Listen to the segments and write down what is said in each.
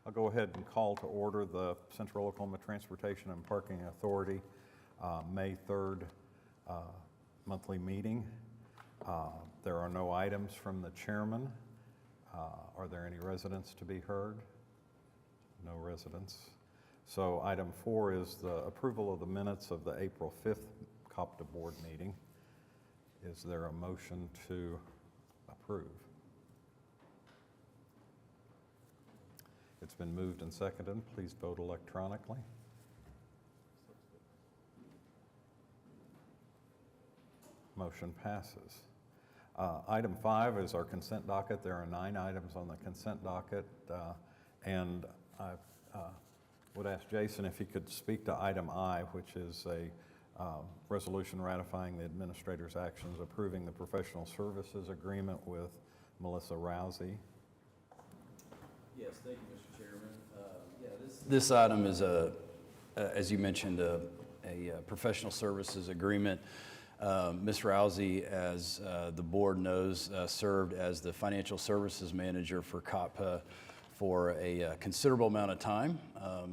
I'll go ahead and call to order the Central Oklahoma Transportation and Parking Authority May 3rd monthly meeting. There are no items from the chairman. Are there any residents to be heard? No residents. So item 4 is the approval of the minutes of the April 5th COPTA board meeting. Is there a motion to approve? It's been moved and seconded. Please vote electronically. Motion passes. Item 5 is our consent docket. There are 9 items on the consent docket, and I would ask Jason if he could speak to item I, which is a resolution ratifying the administrator's actions approving the professional services agreement with Melissa Rousey. Yes, thank you, Mr. Chairman. This item is as you mentioned, a professional services agreement. Ms. Rousey, as the board knows, served as the financial services manager for COPTA for a considerable amount of time,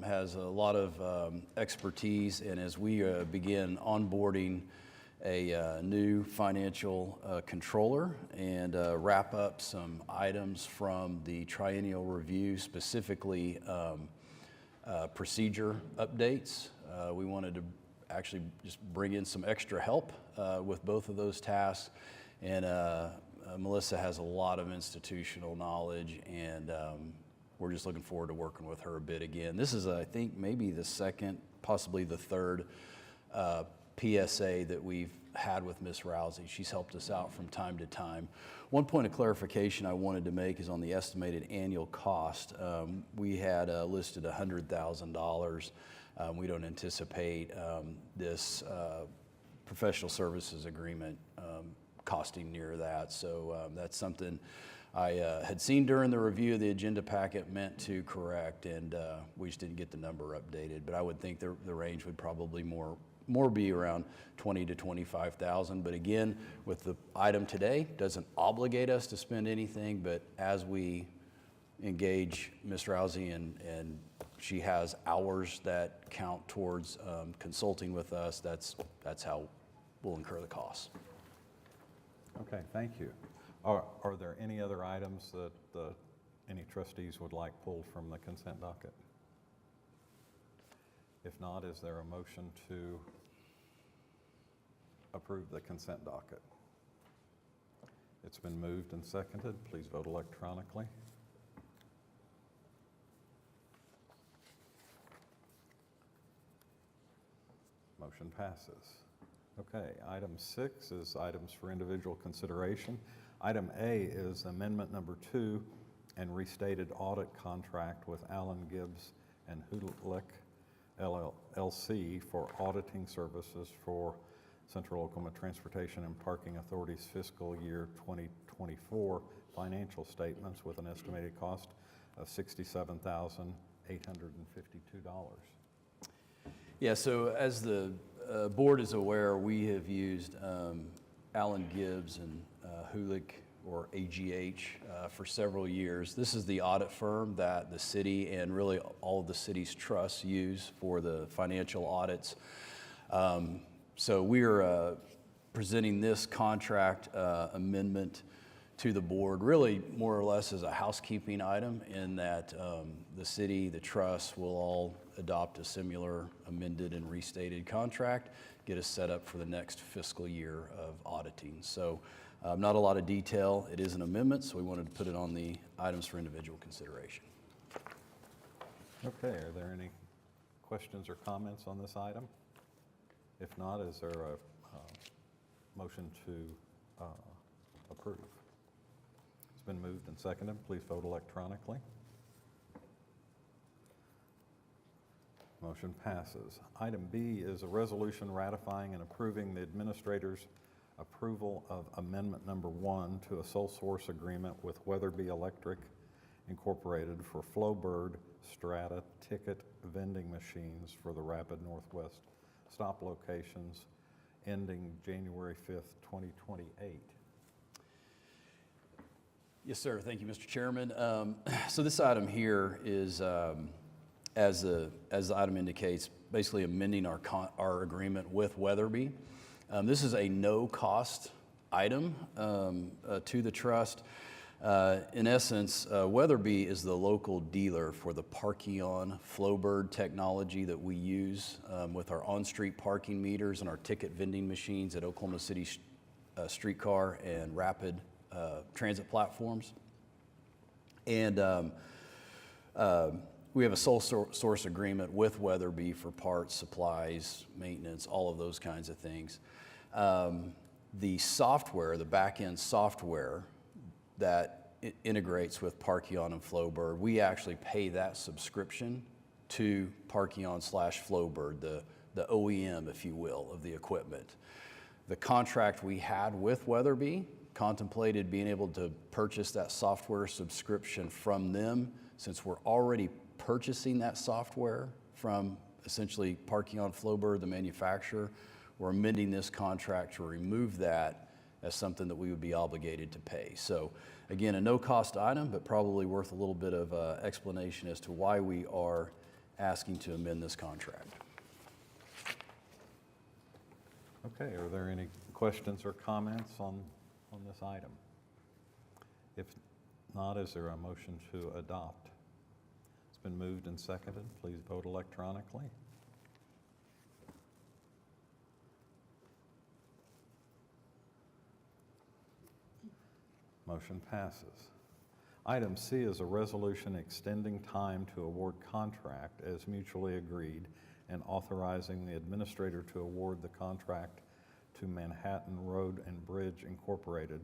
has a lot of expertise, and as we begin onboarding a new financial controller and wrap up some items from the triennial review, specifically procedure updates. We wanted to actually just bring in some extra help with both of those tasks, and Melissa has a lot of institutional knowledge, and we're just looking forward to working with her a bit again. This is, I think, maybe the second, possibly the third PSA that we've had with Ms. Rousey. She's helped us out from time to time. One point of clarification I wanted to make is on the estimated annual cost. We had listed $100,000. We don't anticipate this professional services agreement costing near that. So that's something I had seen during the review of the agenda packet, meant to correct, and we just didn't get the number updated. But I would think the range would probably more be around $20,000 to $25,000. But again, with the item today, doesn't obligate us to spend anything, but as we engage Ms. Rousey and she has hours that count towards consulting with us, that's how we'll incur the costs. Okay, thank you. Are there any other items that any trustees would like pulled from the consent docket? If not, is there a motion to approve the consent docket? It's been moved and seconded. Please vote electronically. Motion passes. Okay, item 6 is items for individual consideration. Item A is amendment number 2 and restated audit contract with Allen Gibbs and Hulick LLC for auditing services for Central Oklahoma Transportation and Parking Authority's fiscal year 2024 financial statements with an estimated cost of $67,852. Yeah, so as the board is aware, we have used Allen Gibbs and Hulick, or AGH, for several years. This is the audit firm that the city and really all of the city's trusts use for the financial audits. So we're presenting this contract amendment to the board, really more or less as a housekeeping item, in that the city, the trust will all adopt a similar amended and restated contract, get us set up for the next fiscal year of auditing. So not a lot of detail. It is an amendment, so we wanted to put it on the items for individual consideration. Okay, are there any questions or comments on this item? If not, is there a motion to approve? It's been moved and seconded. Please vote electronically. Motion passes. Item B is a resolution ratifying and approving the administrator's approval of amendment number 1 to a sole source agreement with Weatherby Electric Incorporated for Flowbird Strata ticket vending machines for the Rapid Northwest stop locations ending January 5th, 2028. Yes, sir. Thank you, Mr. Chairman. So this item here is, as the item indicates, basically amending our agreement with Weatherby. This is a no-cost item to the trust. In essence, Weatherby is the local dealer for the Parkeon Flowbird technology that we use with our on-street parking meters and our ticket vending machines at Oklahoma City streetcar and rapid transit platforms. And we have a sole source agreement with Weatherby for parts, supplies, maintenance, all of those kinds of things. The software, the back-end software that integrates with Parkeon and Flowbird, we actually pay that subscription to Parkeon/Flowbird, the OEM, if you will, of the equipment. The contract we had with Weatherby contemplated being able to purchase that software subscription from them. Since we're already purchasing that software from essentially Parkeon Flowbird, the manufacturer, we're amending this contract to remove that as something that we would be obligated to pay. So again, a no-cost item, but probably worth a little bit of explanation as to why we are asking to amend this contract. Okay, are there any questions or comments on this item? If not, is there a motion to adopt? It's been moved and seconded. Please vote electronically. Motion passes. Item C is a resolution extending time to award contract as mutually agreed and authorizing the administrator to award the contract to Manhattan Road and Bridge Incorporated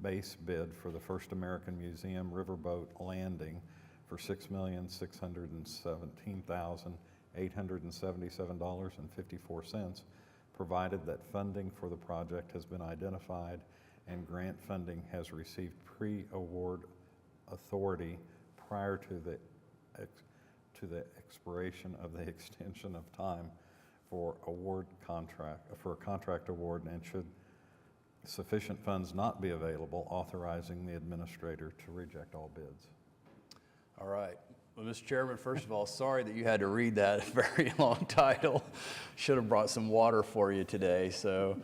base bid for the First American Museum Riverboat Landing for $6,617,877.54, provided that funding for the project has been identified and grant funding has received pre-award authority prior to the expiration of the extension of time for a contract award, and should sufficient funds not be available, authorizing the administrator to reject all bids. All right. Well, Mr. Chairman, first of all, sorry that you had to read that very long title. Should have brought some water for you today. So,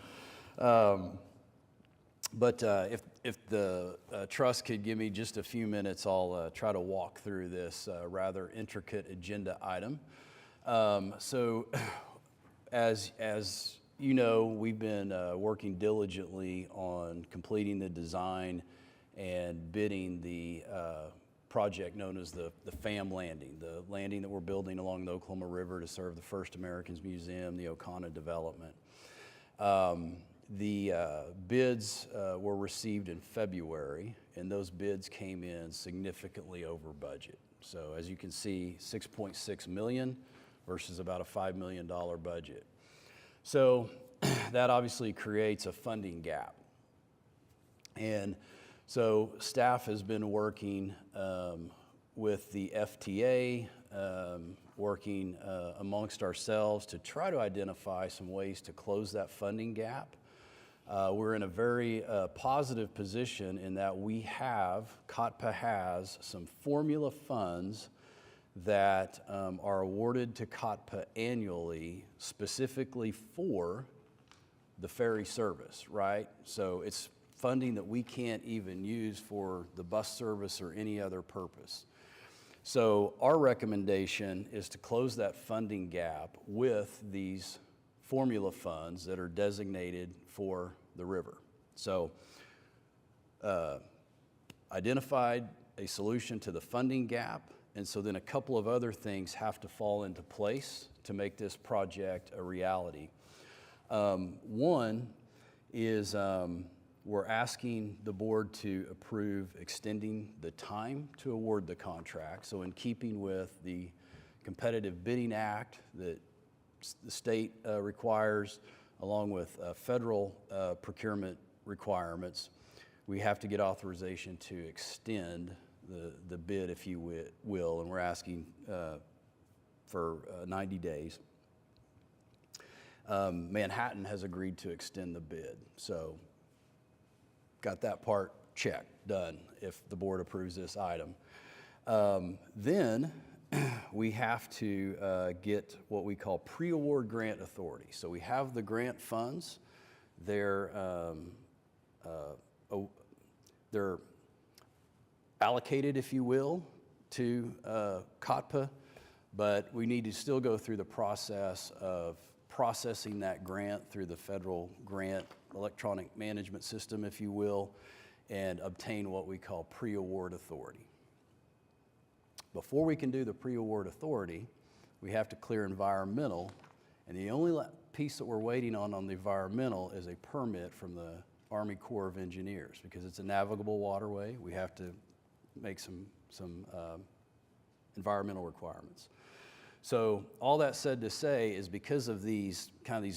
if the trust could give me just a few minutes, I'll try to walk through this rather intricate agenda item. As you know, we've been working diligently on completing the design and bidding the project known as the FAM Landing, the landing that we're building along the Oklahoma River to serve the First Americans Museum, the Okana development. The bids were received in February, and those bids came in significantly over budget. So as you can see, $6.6 million versus about a $5 million budget. So that obviously creates a funding gap. And so staff has been working with the FTA, working amongst ourselves to try to identify some ways to close that funding gap. We're in a very positive position in that COTPA has some formula funds that are awarded to COTPA annually specifically for the ferry service, right? So it's funding that we can't even use for the bus service or any other purpose. So our recommendation is to close that funding gap with these formula funds that are designated for the river. So identified a solution to the funding gap, and so then a couple of other things have to fall into place to make this project a reality. One is we're asking the board to approve extending the time to award the contract. So in keeping with the Competitive Bidding Act that the state requires, along with federal procurement requirements, we have to get authorization to extend the bid, if you will, and we're asking for 90 days. Manhattan has agreed to extend the bid, so got that part check, done, if the board approves this item. Then we have to get what we call pre-award grant authority. So we have the grant funds. They're allocated, if you will, to COTPA, but we need to still go through the process of processing that grant through the federal grant electronic management system, if you will, and obtain what we call pre-award authority. Before we can do the pre-award authority, we have to clear environmental, and the only piece that we're waiting on the environmental is a permit from the Army Corps of Engineers. Because it's a navigable waterway, we have to make some environmental requirements. So all that said to say is because of these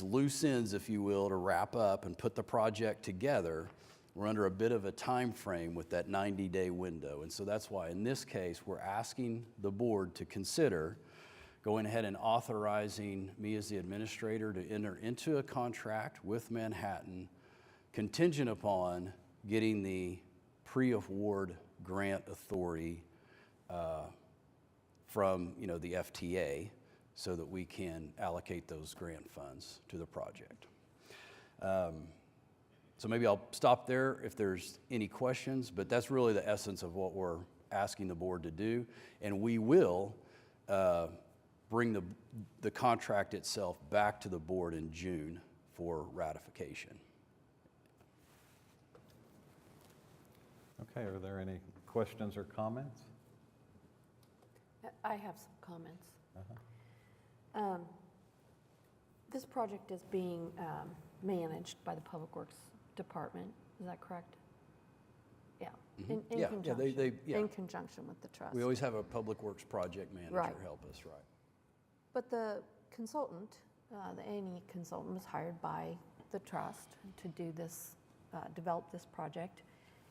loose ends, if you will, to wrap up and put the project together, we're under a bit of a time frame with that 90-day window. And so that's why in this case, we're asking the board to consider going ahead and authorizing me as the administrator to enter into a contract with Manhattan contingent upon getting the pre-award grant authority from the FTA so that we can allocate those grant funds to the project. So maybe I'll stop there if there's any questions, but that's really the essence of what we're asking the board to do. And we will bring the contract itself back to the board in June for ratification. Okay, are there any questions or comments? I have some comments. This project is being managed by the Public Works Department, is that correct? Yeah, in Yeah, conjunction, yeah. in conjunction with the trust. We always have a public works project manager Right. help us, right? But the consultant, the A&E consultant, was hired by the trust to do this, develop this project.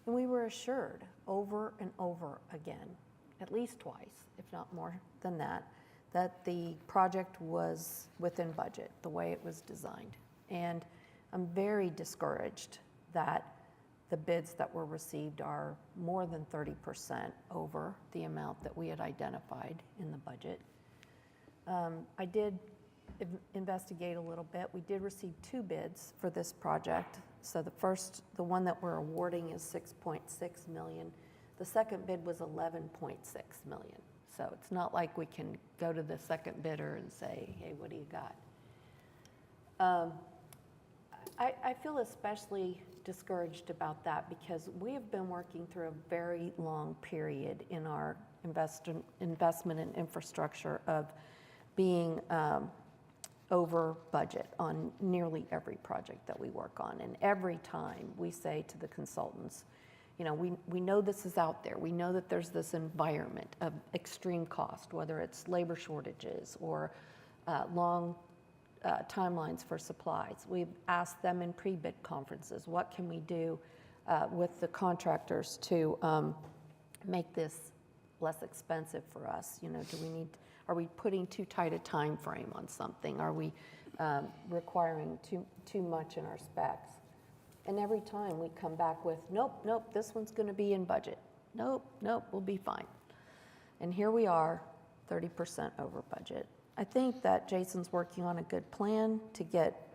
And we were assured over and over again, at least twice, if not more than that, that the project was within budget, the way it was designed. And I'm very discouraged that the bids that were received are more than 30% over the amount that we had identified in the budget. I did investigate a little bit. We did receive 2 bids for this project. So the one that we're awarding is $6.6 million. The second bid was $11.6 million. So it's not like we can go to the second bidder and say, hey, what do you got? I feel especially discouraged about that because we have been working through a very long period in our investment in infrastructure of being over budget on nearly every project that we work on. And every time we say to the consultants, we know this is out there. We know that there's this environment of extreme cost, whether it's labor shortages or long timelines for supplies. We've asked them in pre-bid conferences, what can we do with the contractors to make this less expensive for us? Are we putting too tight a time frame on something? Are we requiring too much in our specs? And every time we come back with, nope, this one's going to be in budget. Nope, we'll be fine. And here we are, 30% over budget. I think that Jason's working on a good plan to get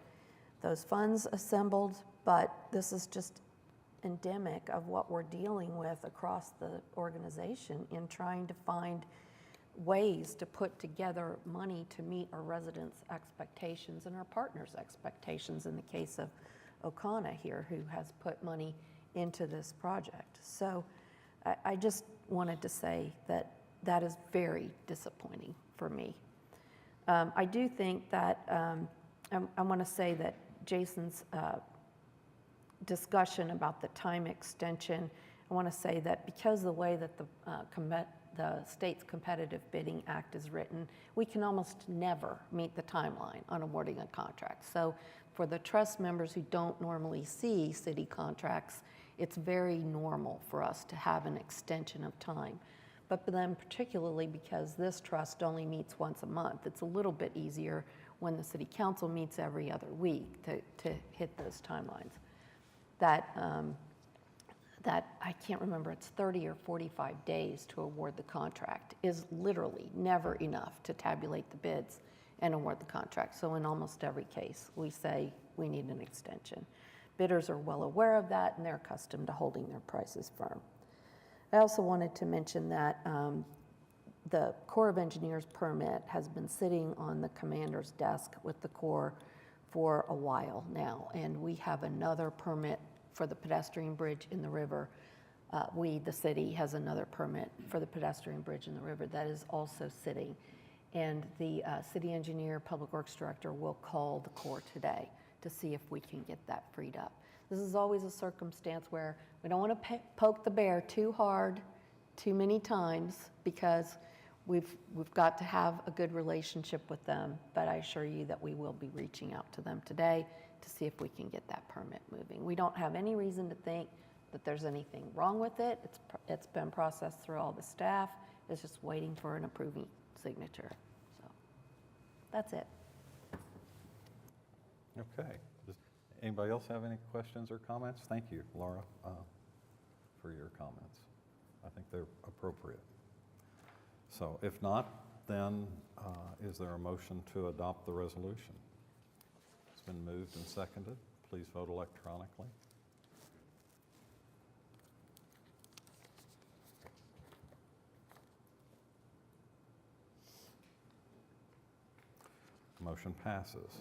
those funds assembled, but this is just endemic of what we're dealing with across the organization in trying to find ways to put together money to meet our residents' expectations and our partners' expectations in the case of Okana here, who has put money into this project. So I just wanted to say that is very disappointing for me. I do think that, I want to say that Jason's discussion about the time extension, I want to say that because of the way that the state's Competitive Bidding Act is written, we can almost never meet the timeline on awarding a contract. So for the trust members who don't normally see city contracts, it's very normal for us to have an extension of time. But then particularly because this trust only meets once a month, it's a little bit easier when the city council meets every other week to hit those timelines. that, I can't remember, it's 30 or 45 days to award the contract, is literally never enough to tabulate the bids and award the contract. So in almost every case, we say we need an extension. Bidders are well aware of that, and they're accustomed to holding their prices firm. I also wanted to mention that the Corps of Engineers permit has been sitting on the commander's desk with the Corps for a while now, and we have another permit for the pedestrian bridge in the river. The city, has another permit for the pedestrian bridge in the river that is also sitting. And the city engineer, public works director will call the Corps today to see if we can get that freed up. This is always a circumstance where we don't want to poke the bear too hard, too many times, because we've got to have a good relationship with them. But I assure you that we will be reaching out to them today to see if we can get that permit moving. We don't have any reason to think that there's anything wrong with it. It's been processed through all the staff. It's just waiting for an approving signature. So that's it. Okay. Does anybody else have any questions or comments? Thank you, Laura, for your comments. I think they're appropriate. So if not, then is there a motion to adopt the resolution? It's been moved and seconded. Please vote electronically. Motion passes.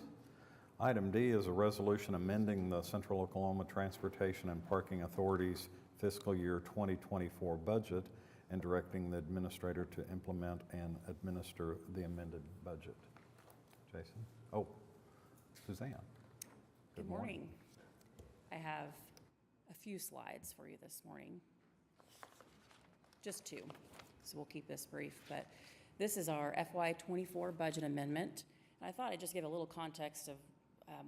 Item D is a resolution amending the Central Oklahoma Transportation and Parking Authority's fiscal year 2024 budget and directing the administrator to implement and administer the amended budget. Jason? Oh, Suzanne. Good morning. I have a few slides for you this morning. Just two, so we'll keep this brief. But this is our FY24 budget amendment. And I thought I'd just give a little context of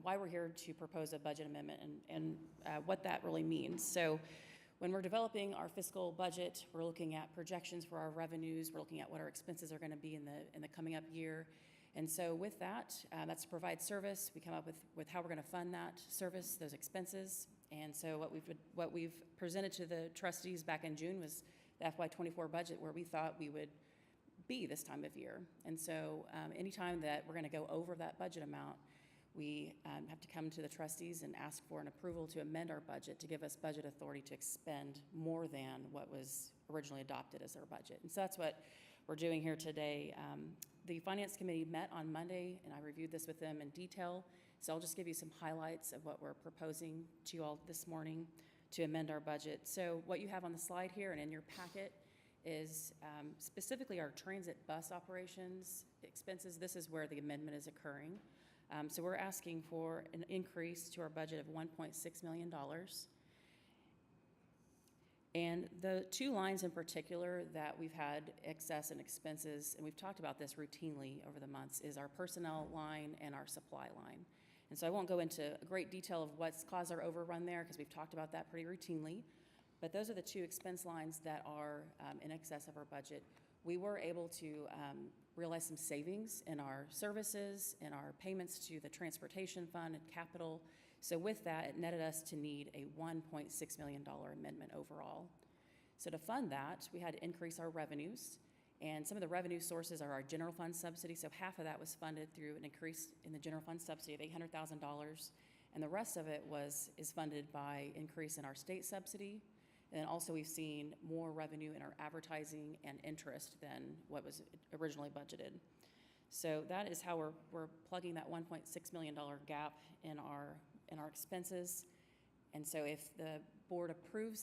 why we're here to propose a budget amendment and what that really means. So when we're developing our fiscal budget, we're looking at projections for our revenues. We're looking at what our expenses are going to be in the coming up year. And so with that, that's to provide service. We come up with how we're going to fund that service, those expenses. And so what we've presented to the trustees back in June was the FY24 budget, where we thought we would be this time of year. And so anytime that we're going to go over that budget amount, we have to come to the trustees and ask for an approval to amend our budget to give us budget authority to expend more than what was originally adopted as our budget. And so that's what we're doing here today. The Finance Committee met on Monday, and I reviewed this with them in detail. So I'll just give you some highlights of what we're proposing to you all this morning to amend our budget. So what you have on the slide here and in your packet is specifically our transit bus operations expenses. This is where the amendment is occurring. So we're asking for an increase to our budget of $1.6 million. And the two lines in particular that we've had excess in expenses, and we've talked about this routinely over the months, is our personnel line and our supply line. And so I won't go into great detail of what's caused our overrun there, because we've talked about that pretty routinely. But those are the two expense lines that are in excess of our budget. We were able to realize some savings in our services and our payments to the transportation fund and capital. So with that, it netted us to need a $1.6 million amendment overall. So to fund that, we had to increase our revenues. And some of the revenue sources are our general fund subsidy. So half of that was funded through an increase in the general fund subsidy of $800,000. And the rest of it is funded by increase in our state subsidy. And then also we've seen more revenue in our advertising and interest than what was originally budgeted. So that is how we're plugging that $1.6 million gap in our expenses. And so if the board approves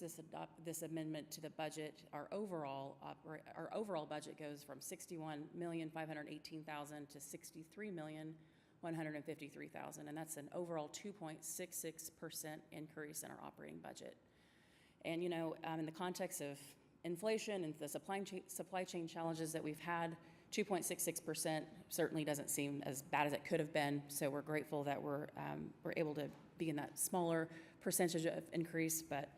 this amendment to the budget, our overall budget goes from $61,518,000 to $63,153,000, and that's an overall 2.66% increase in our operating budget. And you know, in the context of inflation and the supply chain challenges that we've had, 2.66% certainly doesn't seem as bad as it could have been. So we're grateful that we're able to be in that smaller percentage of increase. But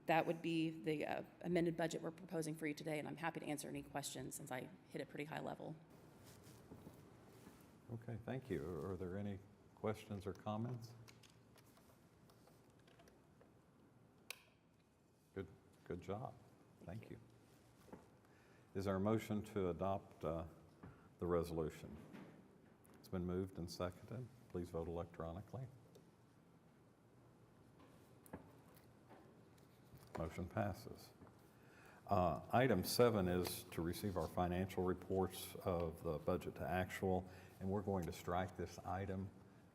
that would be the amended budget we're proposing for you today. And I'm happy to answer any questions since I hit a pretty high level. Okay, thank you. Are there any questions or comments? job. Thank you. Is there a motion to adopt the resolution? It's been moved and seconded. Please vote electronically. Motion passes. Item 7 is to receive our financial reports of the budget to actual, and we're going to strike this item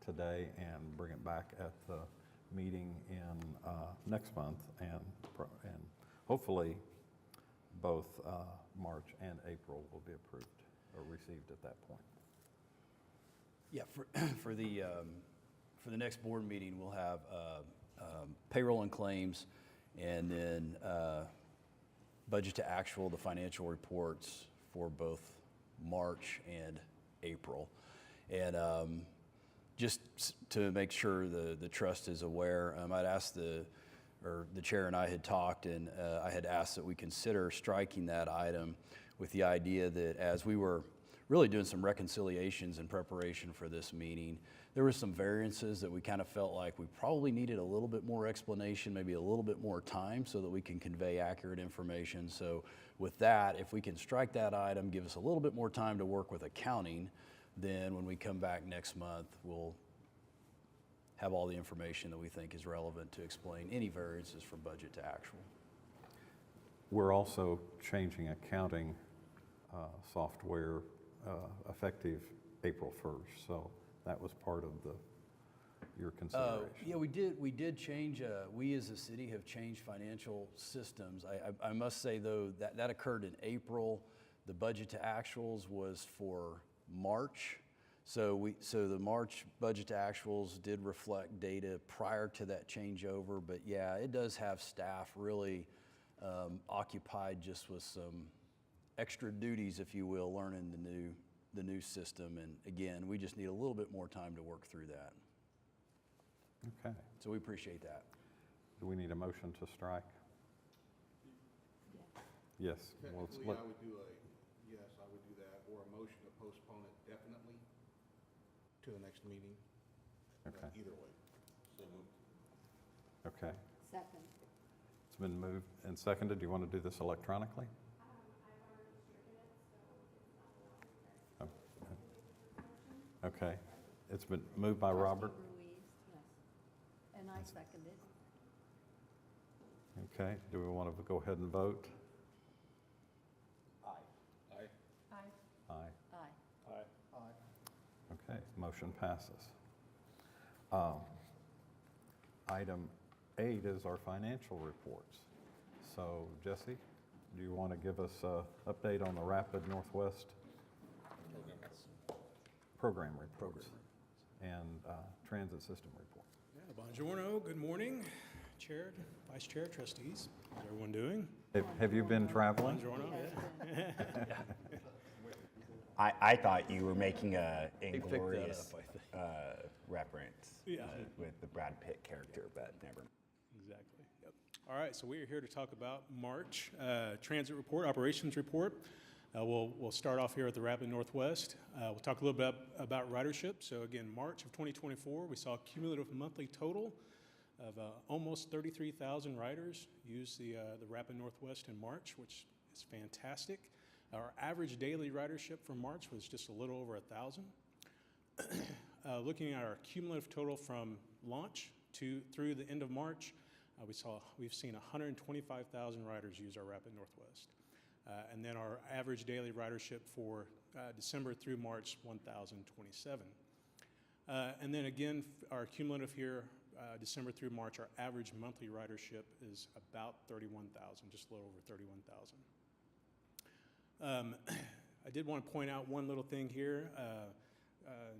today and bring it back at the meeting in next month, and hopefully both March and April will be approved or received at that point. Yeah, for the next board meeting, we'll have payroll and claims, and then budget to actual, the financial reports for both March and April. And just to make sure the trust is aware, I'd asked the chair and I had talked, and I had asked that we consider striking that item with the idea that as we were really doing some reconciliations in preparation for this meeting, there were some variances that we kind of felt like we probably needed a little bit more explanation, maybe a little bit more time so that we can convey accurate information. So with that, if we can strike that item, give us a little bit more time to work with accounting, then when we come back next month, we'll have all the information that we think is relevant to explain any variances from budget to actual. We're also changing accounting software effective April 1st, so that was part of your consideration. Yeah, we did change, we as a city have changed financial systems. I must say though, that occurred in April. The budget to actuals was for March. So the March budget to actuals did reflect data prior to that changeover, but yeah, it does have staff really occupied just with some extra duties, if you will, learning the new system. And again, we just need a little bit more time to work through that. Okay. So we appreciate that. Do we need a motion to strike? Yes. Well, Technically, I would do yes, I would do that, or a motion to postpone it definitely to the next meeting. Okay. Either way. So moved. Okay. Second. It's been moved and seconded. Do you want to do this electronically? Okay. It's been moved by Robert. Ruiz, yes. And I seconded. Okay. Do we want to go ahead and vote? Aye. Aye. Aye. Okay. Motion passes. Item 8 is our financial reports. So, Jesse, do you want to give us an update on the Rapid Northwest program reports and transit system report? Yeah, buongiorno, good morning, Chair, Vice Chair, trustees. How's everyone doing? Have you been traveling? Buongiorno, yeah. I thought you were making a picked that Inglorious up, I think. reference Yeah. with the Brad Pitt character, but never. Exactly, yep. All right, so we are here to talk about March transit report, operations report. We'll start off here at the Rapid Northwest. We'll talk a little bit about ridership. So again, March of 2024, we saw a cumulative monthly total of almost 33,000 riders use the Rapid Northwest in March, which is fantastic. Our average daily ridership for March was just a little over 1,000. Looking at our cumulative total from launch through the end of March, we've seen 125,000 riders use our Rapid Northwest. And then our average daily ridership for December through March, 1,027. And then again, our cumulative here, December through March, our average monthly ridership is about 31,000, just a little over 31,000. I did want to point out one little thing here.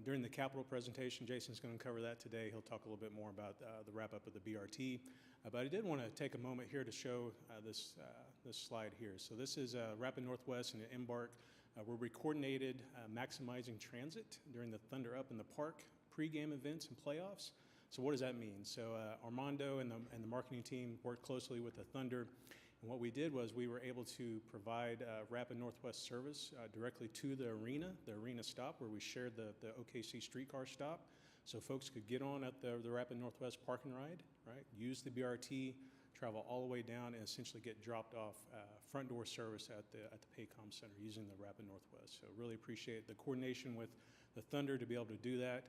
During the capital presentation, Jason's going to cover that today. He'll talk a little bit more about the wrap-up of the BRT. But I did want to take a moment here to show this slide here. So this is Rapid Northwest and Embark. We're coordinated maximizing transit during the Thunder Up in the Park pregame events and playoffs. So what does that mean? So Armando and the marketing team worked closely with the Thunder. And what we did was we were able to provide Rapid Northwest service directly to the arena stop, where we shared the OKC streetcar stop. So folks could get on at the Rapid Northwest park and ride, right? Use the BRT, travel all the way down and essentially get dropped off front door service at the Paycom Center using the Rapid Northwest. So really appreciate the coordination with the Thunder to be able to do that.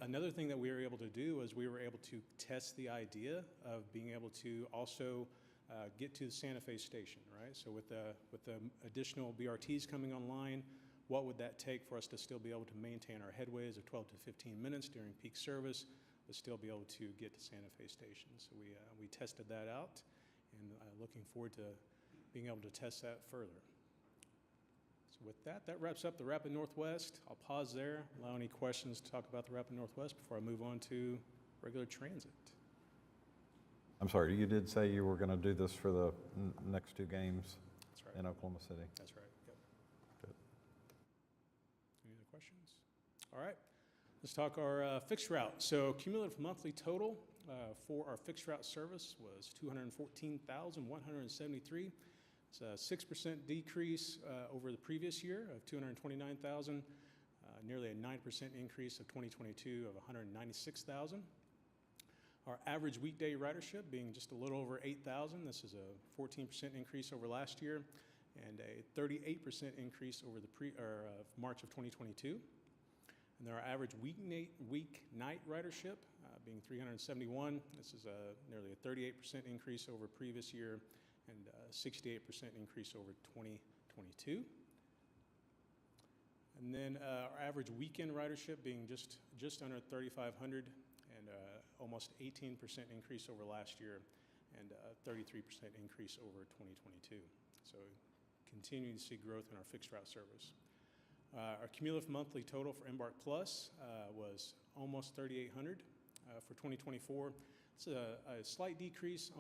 Another thing that we were able to do was we were able to test the idea of being able to also get to the Santa Fe station, right? So with the additional BRTs coming online, what would that take for us to still be able to maintain our headways of 12 to 15 minutes during peak service, but still be able to get to Santa Fe station? So we tested that out, and looking forward to being able to test that further. So with that wraps up the Rapid Northwest. I'll pause there, allow any questions to talk about the Rapid Northwest before I move on to regular transit. I'm sorry, you did say you were going to do this for the next 2 games That's right. in Oklahoma City? That's right. Yep. Good. Any other questions? All right. Let's talk our fixed route. So cumulative monthly total for our fixed route service was 214,173. It's a 6% decrease over the previous year of 229,000, nearly a 9% increase of 2022 of 196,000. Our average weekday ridership being just a little over 8,000. This is a 14% increase over last year and a 38% increase over the March of 2022. And our average weeknight ridership being 371. This is nearly a 38% increase over previous year and a 68% increase over 2022. And then our average weekend ridership being just under 3,500 and almost 18% increase over last year and a 33% increase over 2022. So continuing to see growth in our fixed route service. Our cumulative monthly total for Embark Plus was almost 3,800 for 2024. It's a slight decrease,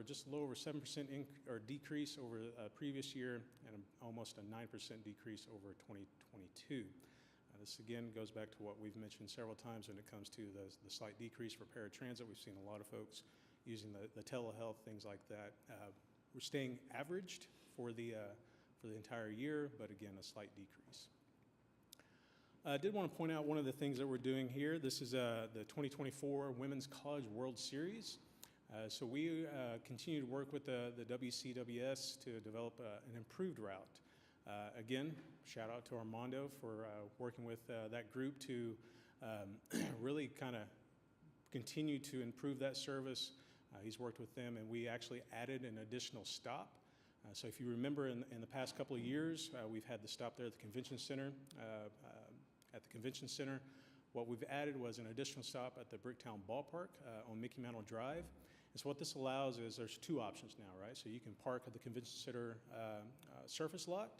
just a little over 7% decrease over previous year, and almost a 9% decrease over 2022. This again goes back to what we've mentioned several times when it comes to the slight decrease for paratransit. We've seen a lot of folks using the telehealth, things like that. We're staying averaged for the entire year, but again, a slight decrease. I did want to point out one of the things that we're doing here. This is the 2024 Women's College World Series. So we continue to work with the WCWS to develop an improved route. Again, shout out to Armando for working with that group to really kind of continue to improve that service. He's worked with them, and we actually added an additional stop. So if you remember in the past couple of years, we've had the stop there at the convention center. What we've added was an additional stop at the Bricktown Ballpark on Mickey Mantle Drive. And so what this allows is there's 2 options now, right? So you can park at the convention center surface lot,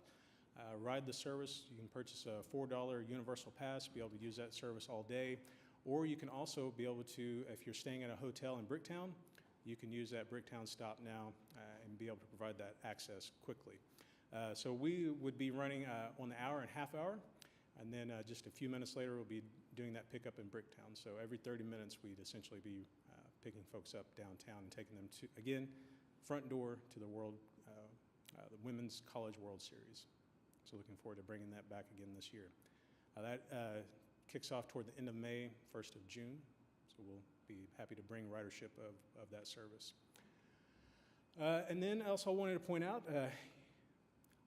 ride the service. You can purchase a $4 universal pass, be able to use that service all day. Or you can also be able to, if you're staying at a hotel in Bricktown, you can use that Bricktown stop now and be able to provide that access quickly. So we would be running on the hour and half hour, and then just a few minutes later, we'll be doing that pickup in Bricktown. So every 30 minutes, we'd essentially be picking folks up downtown and taking them to, again, front door to the the Women's College World Series. So looking forward to bringing that back again this year. That kicks off toward the end of May, 1st of June. So we'll be happy to bring ridership of that service. And then also I wanted to point out,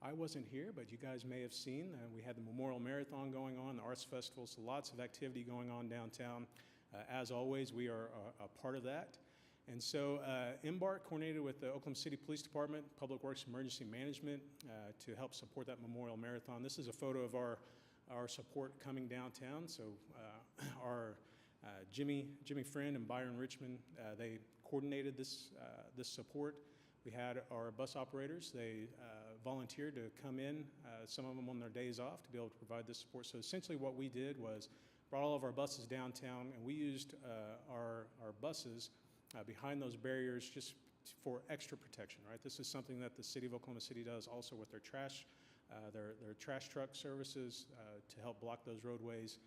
I wasn't here, but you guys may have seen, we had the Memorial Marathon going on, the Arts Festival, so lots of activity going on downtown. As always, we are a part of that. And so Embark coordinated with the Oklahoma City Police Department, Public Works Emergency Management to help support that Memorial Marathon. This is a photo of our support coming downtown. So our Jimmy Friend and Byron Richmond, they coordinated this support. We had our bus operators, they volunteered to come in, some of them on their days off, to be able to provide this support. So essentially what we did was brought all of our buses downtown, and we used our buses behind those barriers just for extra protection, right? This is something that the city of Oklahoma City does also with their trash truck services to help block those roadways,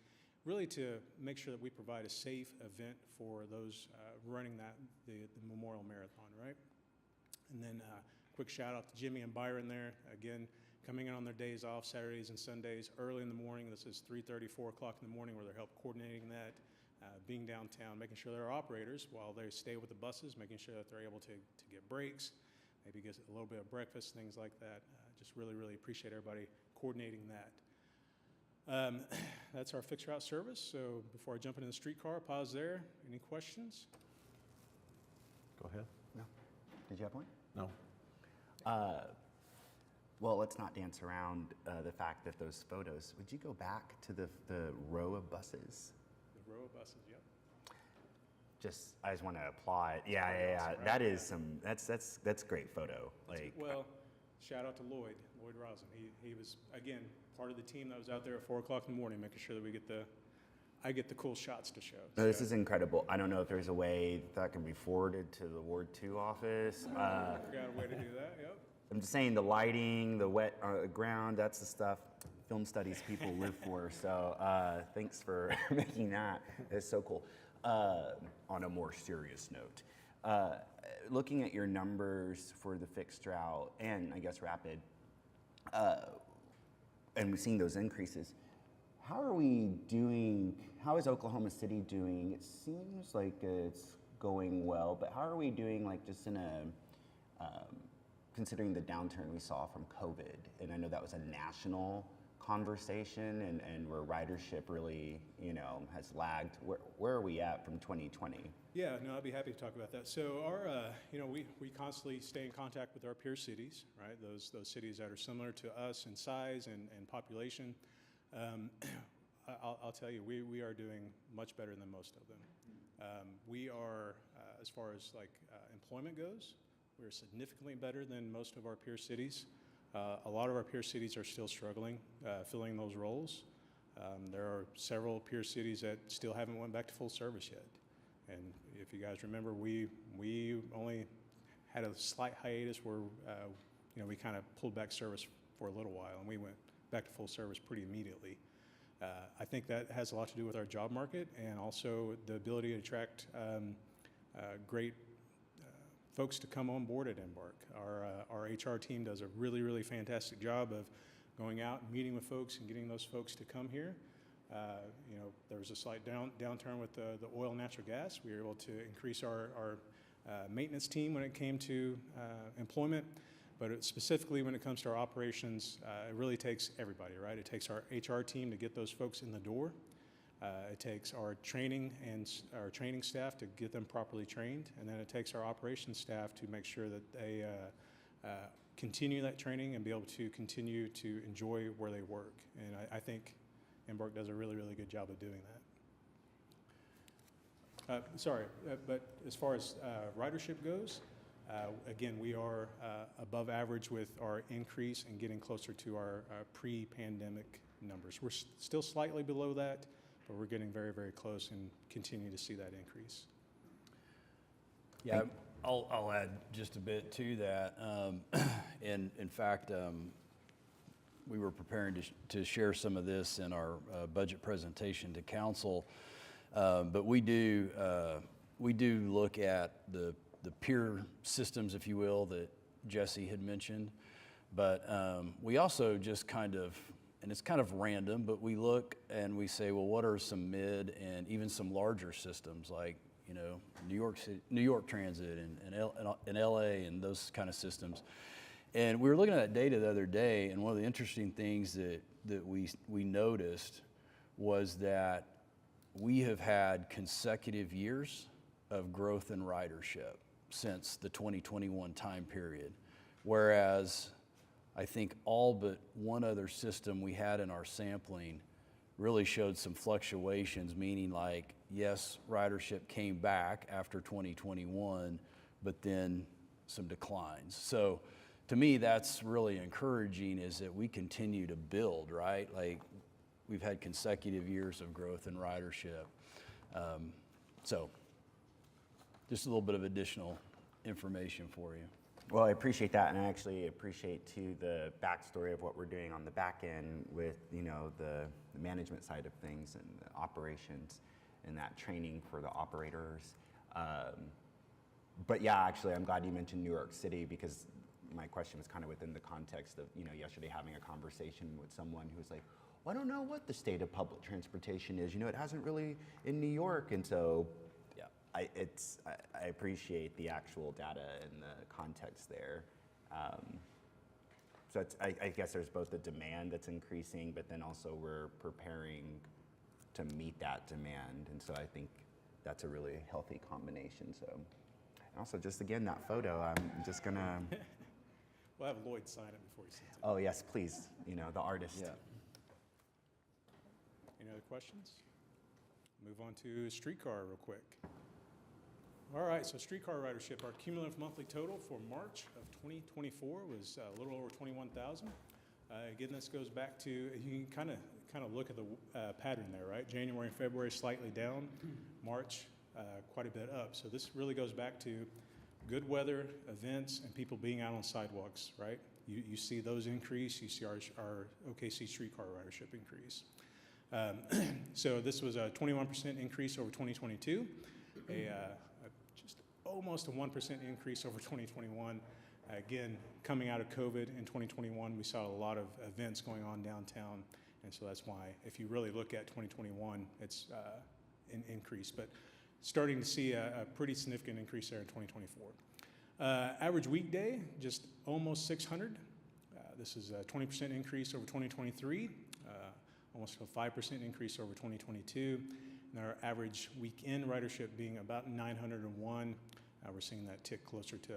really to make sure that we provide a safe event for those running the Memorial Marathon, right? And then quick shout out to Jimmy and Byron there, again, coming in on their days off, Saturdays and Sundays, early in the morning. This is 3:30, 4 o'clock in the morning where they're help coordinating that. being downtown, making sure there are operators while they stay with the buses, making sure that they're able to get breaks, maybe get a little bit of breakfast, things like that. Just really, really appreciate everybody coordinating that. That's our fixed route service. So before I jump into the streetcar, pause there. Any questions? Go ahead. No. Did you have one? No? Well, let's not dance around the fact that those photos, would you go back to the row of buses? The row of buses, yep. I just want to applaud. Yeah, pretty yeah, yeah. awesome, right? That is that's great photo. Like, Well, shout out to Lloyd Rosen. He was, again, part of the team that was out there at 4 o'clock in the morning, making sure that I get the cool shots to show. no, this is incredible. I don't know if there's a way that can be forwarded to the Ward 2 office. Figured out a way to do that, yep. I'm just saying the lighting, the wet ground, that's the stuff film studies people live for. So thanks for making that. It's so cool. On a more serious note, looking at your numbers for the fixed route and I guess rapid, and we've seen those increases. How are we doing? How is Oklahoma City doing? It seems like it's going well, but how are we doing? Like just in a considering the downturn we saw from COVID, and I know that was a national conversation, and where ridership really, has lagged. Where are we at from 2020? Yeah, no, I'd be happy to talk about that. So our, we constantly stay in contact with our peer cities, right? Those cities that are similar to us in size and population. I'll tell you, we are doing much better than most of them. We are, as far as employment goes, we're significantly better than most of our peer cities. A lot of our peer cities are still struggling filling those roles. There are several peer cities that still haven't went back to full service yet. And if you guys remember, we only had a slight hiatus where we kind of pulled back service for a little while, and we went back to full service pretty immediately. I think that has a lot to do with our job market and also the ability to attract great folks to come on board at Embark. Our HR team does a really, really fantastic job of going out and meeting with folks and getting those folks to come here. There was a slight downturn with the oil and natural gas. We were able to increase our maintenance team when it came to employment, but specifically when it comes to our operations, it really takes everybody, right? It takes our HR team to get those folks in the door. It takes our training staff to get them properly trained, and then it takes our operations staff to make sure that they continue that training and be able to continue to enjoy where they work. And I think Embark does a really, really good job of doing that. But as far as ridership goes, again, we are above average with our increase and getting closer to our pre-pandemic numbers. We're still slightly below that, but we're getting very, very close and continue to see that increase. Yeah, I'll add just a bit to that. And in fact, we were preparing to share some of this in our budget presentation to council. But we do look at the peer systems, if you will, that Jesse had mentioned. But we also just kind of, and it's kind of random, but we look and we say, well, what are some mid and even some larger systems like, New York City, New York Transit and LA and those kind of systems. And we were looking at that data the other day, and one of the interesting things that we noticed was that we have had consecutive years of growth in ridership since the 2021 time period, whereas I think all but one other system we had in our sampling really showed some fluctuations, meaning like, yes, ridership came back after 2021, but then some declines. So to me, that's really encouraging, is that we continue to build, right? Like we've had consecutive years of growth in ridership. So just a little bit of additional information for you. Well, I appreciate that, and I actually appreciate too the backstory of what we're doing on the back end with the management side of things and the operations and that training for the operators. But yeah, actually, I'm glad you mentioned New York City, because my question was kind of within the context of yesterday having a conversation with someone who was like, well, I don't know what the state of public transportation is. You know, it hasn't really in New York. And so Yeah. I appreciate the actual data and the context there. So I guess there's both the demand that's increasing, but then also we're preparing to meet that demand. And so I think that's a really healthy combination. So and also just again, that photo, I'm just gonna, We'll have Lloyd sign it before he sends it. oh yes, please, you know, the artist. Yeah. Any other questions? Move on to streetcar real quick. All right, so streetcar ridership, our cumulative monthly total for March of 2024 was a little over 21,000. Again, this goes back to, you can kind of look at the pattern there, right? January and February slightly down, March quite a bit up. So this really goes back to good weather, events, and people being out on sidewalks, right? You see those increase, you see our OKC streetcar ridership increase. So this was a 21% increase over 2022, just almost a 1% increase over 2021. Again, coming out of COVID in 2021, we saw a lot of events going on downtown, and so that's why, if you really look at 2021, it's an increase, but starting to see a pretty significant increase there in 2024. Average weekday, just almost 600. This is a 20% increase over 2023. Almost a 5% increase over 2022, and our average weekend ridership being about 901. We're seeing that tick closer to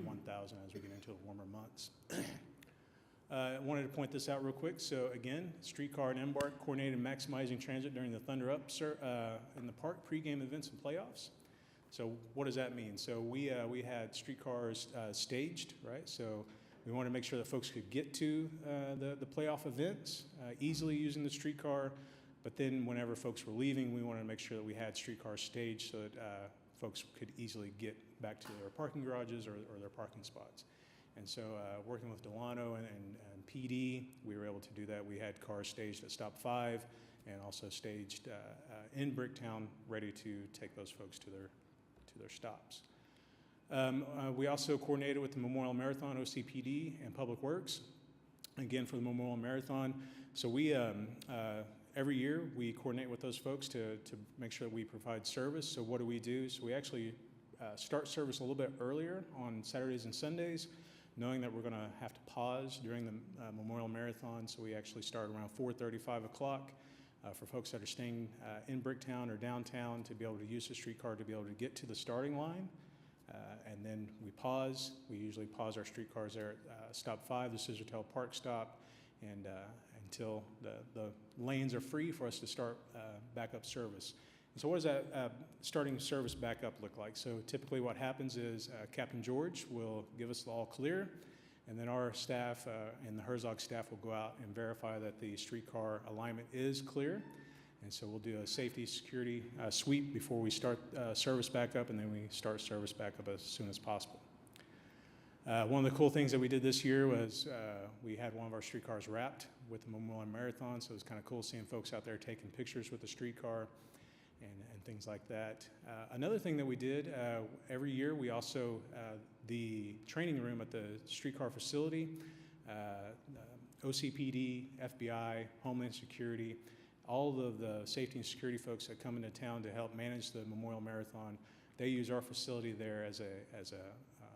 1,000 as we get into the warmer months. I wanted to point this out real quick. So again, Streetcar and Embark coordinated maximizing transit during the Thunder Up in the park pregame events and playoffs. So what does that mean? So we had streetcars staged, right? So we wanted to make sure that folks could get to the playoff events easily using the streetcar, but then whenever folks were leaving, we wanted to make sure that we had streetcars staged so that folks could easily get back to their parking garages or their parking spots. And so working with Delano and PD, we were able to do that. We had cars staged at Stop 5 and also staged in Bricktown, ready to take those folks to their stops. We also coordinated with the Memorial Marathon, OCPD, and Public Works, again for the Memorial Marathon. So we, every year, we coordinate with those folks to make sure that we provide service. So what do? So we actually start service a little bit earlier on Saturdays and Sundays, knowing that we're going to have to pause during the Memorial Marathon. So we actually start around 4:30, 5 o'clock for folks that are staying in Bricktown or downtown to be able to use the streetcar to be able to get to the starting line. And then we pause. We usually pause our streetcars there at Stop 5, the Scissortail Park stop, and until the lanes are free for us to start backup service. And so what does that starting service backup look like? So typically what happens is Captain George will give us the all clear, and then our staff and the Herzog staff will go out and verify that the streetcar alignment is clear. And so we'll do a safety security sweep before we start service back up, and then we start service back up as soon as possible. One of the cool things that we did this year was we had one of our streetcars wrapped with the Memorial Marathon, so it was kind of cool seeing folks out there taking pictures with the streetcar and things like that. Another thing that we did, every year we also, the training room at the streetcar facility, OCPD, FBI, Homeland Security, all of the safety and security folks that come into town to help manage the Memorial Marathon, they use our facility there as a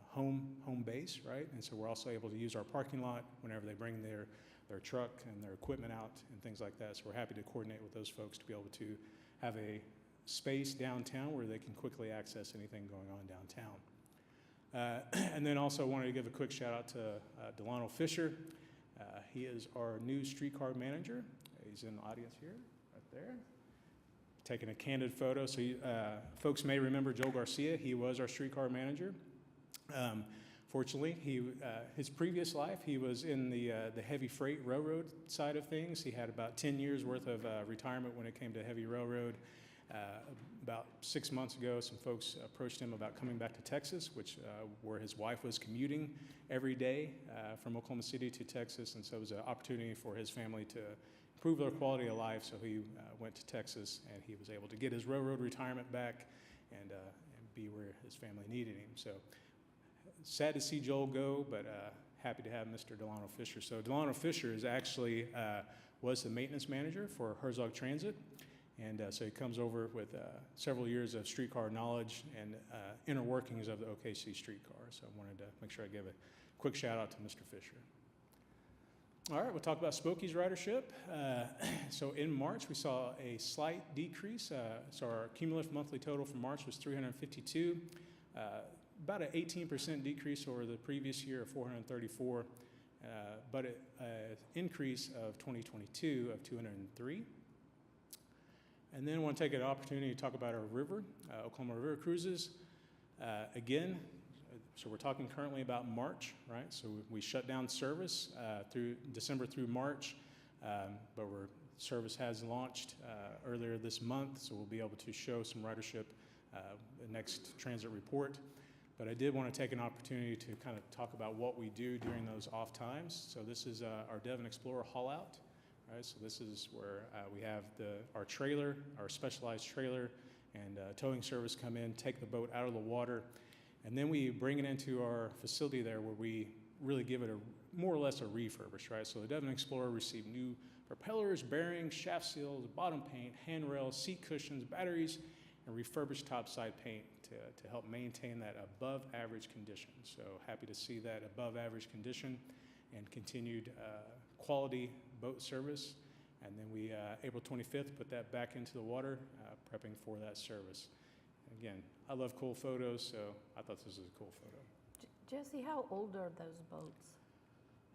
home base, right? And so we're also able to use our parking lot whenever they bring their truck and their equipment out and things like that. So we're happy to coordinate with those folks to be able to have a space downtown where they can quickly access anything going on downtown. And then also wanted to give a quick shout out to Delano Fisher. He is our new streetcar manager. He's in the audience here, right there, taking a candid photo. So folks may remember Joel Garcia. He was our streetcar manager. Fortunately, his previous life, he was in the heavy freight railroad side of things. He had about 10 years worth of retirement when it came to heavy railroad. About 6 months ago, some folks approached him about coming back to Texas, where his wife was commuting every day from Oklahoma City to Texas, and so it was an opportunity for his family to improve their quality of life. So he went to Texas, and he was able to get his railroad retirement back and be where his family needed him. So sad to see Joel go, but happy to have Mr. Delano Fisher. So Delano Fisher is actually was the maintenance manager for Herzog Transit. And so he comes over with several years of streetcar knowledge and inner workings of the OKC streetcar. So I wanted to make sure I give a quick shout out to Mr. Fisher. All right, we'll talk about Smokey's ridership. So in March, we saw a slight decrease. So our cumulative monthly total for March was 352, about an 18% decrease over the previous year of 434, but an increase of 2022 of 203. And then I want to take an opportunity to talk about our river, Oklahoma River Cruises. Again, so we're talking currently about March, right? So we shut down service through December through March, but service has launched earlier this month, so we'll be able to show some ridership the next transit report. But I did want to take an opportunity to kind of talk about what we do during those off times. So this is our Devon Explorer haul out. Right, so this is where we have our trailer, our specialized trailer, and towing service come in, take the boat out of the water, and then we bring it into our facility there where we really give it more or less a refurbish, right? So the Devon Explorer received new propellers, bearings, shaft seals, bottom paint, handrails, seat cushions, batteries, and refurbished topside paint to help maintain that above average condition. So happy to see that above average condition and continued quality boat service. And then we, April 25th, put that back into the water, prepping for that service. Again, I love cool photos, so I thought this was a cool photo. Jesse, how old are those boats?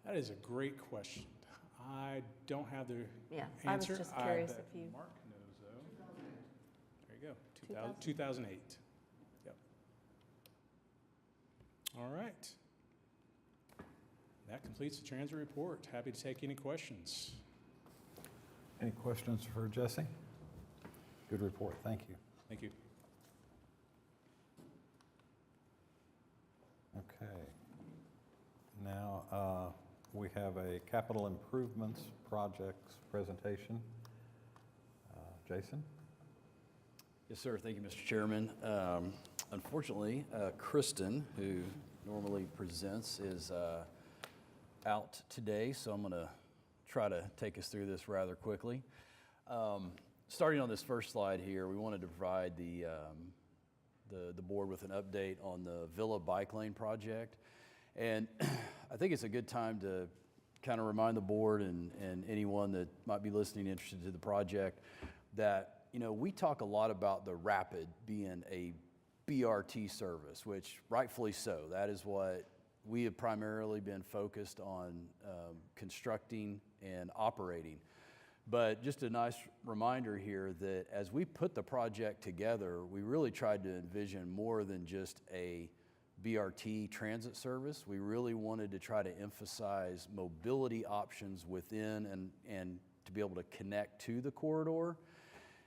That is a great question. I don't have the Yeah, I was answer. just curious bet if you. Mark knows, though. There you go, 2000? 2008. Yep. All right. That completes the transit report. Happy to take any questions. Any questions for Jesse? Good report, thank you. Thank you. Okay. Now, we have a capital improvements projects presentation. Jason? Yes, sir. Thank you, Mr. Chairman. Unfortunately, Kristen, who normally presents, is out today, so I'm going to try to take us through this rather quickly. Starting on this first slide here, we wanted to provide the board with an update on the Villa Bike Lane project. And I think it's a good time to kind of remind the board and anyone that might be listening interested to the project that, you know, we talk a lot about the Rapid being a BRT service, which rightfully so. That is what we have primarily been focused on constructing and operating. But just a nice reminder here that as we put the project together, we really tried to envision more than just a BRT transit service. We really wanted to try to emphasize mobility options within and to be able to connect to the corridor.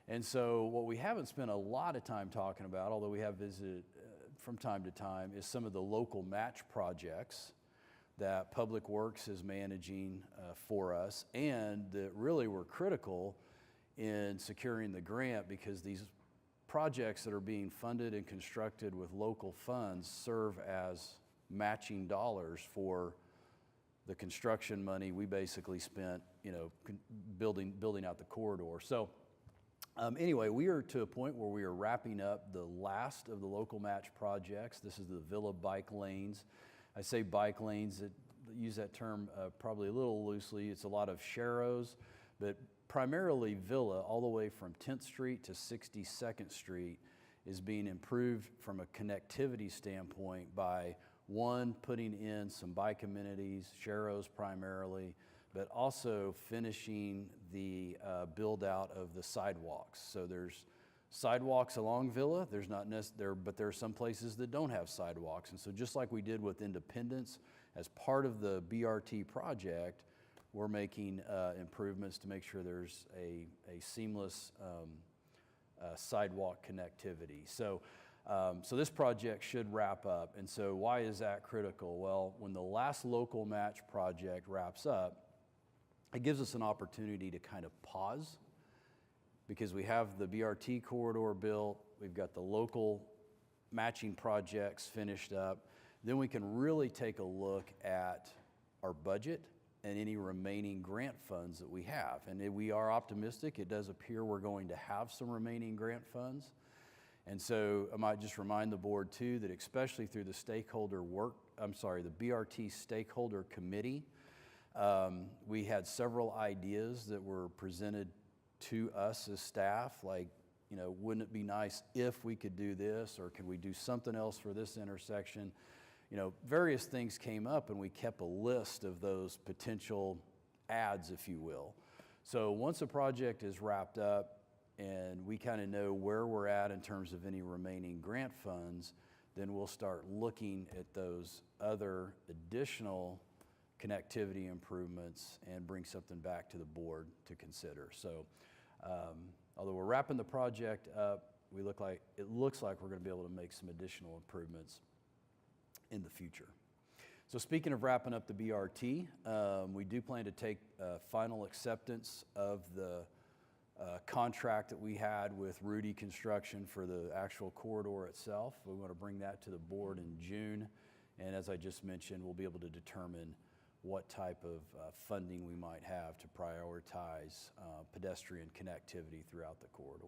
And so what we haven't spent a lot of time talking about, although we have visited from time to time, is some of the local match projects that Public Works is managing for us, and that really were critical in securing the grant, because these projects that are being funded and constructed with local funds serve as matching dollars for the construction money we basically spent, you know, building out the corridor. So anyway, we are to a point where we are wrapping up the last of the local match projects. This is the Villa Bike Lanes. I say bike lanes, use that term probably a little loosely. It's a lot of sharrows, but primarily Villa, all the way from 10th Street to 62nd Street, is being improved from a connectivity standpoint by, one, putting in some bike amenities, sharrows primarily, but also finishing the build out of the sidewalks. So there's sidewalks along Villa, there's not necessarily, but there are some places that don't have sidewalks. And so just like we did with Independence, as part of the BRT project, we're making improvements to make sure there's a seamless sidewalk connectivity. So this project should wrap up. And so why is that critical? Well, when the last local match project wraps up, it gives us an opportunity to kind of pause, because we have the BRT corridor built, we've got the local matching projects finished up. Then we can really take a look at our budget and any remaining grant funds that we have. And we are optimistic. It does appear we're going to have some remaining grant funds. And so I might just remind the board too that especially through the the BRT Stakeholder Committee, we had several ideas that were presented to us as staff, like, you know, wouldn't it be nice if we could do this, or can we do something else for this intersection? You know, various things came up, and we kept a list of those potential adds, if you will. So once a project is wrapped up and we kind of know where we're at in terms of any remaining grant funds, then we'll start looking at those other additional connectivity improvements and bring something back to the board to consider. So although we're wrapping the project up, it looks like we're going to be able to make some additional improvements in the future. So speaking of wrapping up the BRT, we do plan to take final acceptance of the contract that we had with Rudy Construction for the actual corridor itself. We want to bring that to the board in June. And as I just mentioned, we'll be able to determine what type of funding we might have to prioritize pedestrian connectivity throughout the corridor.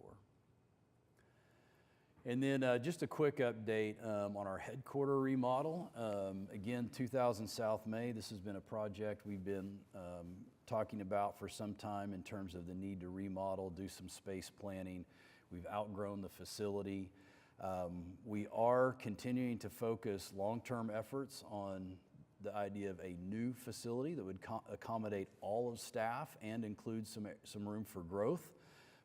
And then just a quick update on our headquarter remodel. Again, 2000 South May, this has been a project we've been talking about for some time in terms of the need to remodel, do some space planning. We've outgrown the facility. We are continuing to focus long-term efforts on the idea of a new facility that would accommodate all of staff and include some room for growth.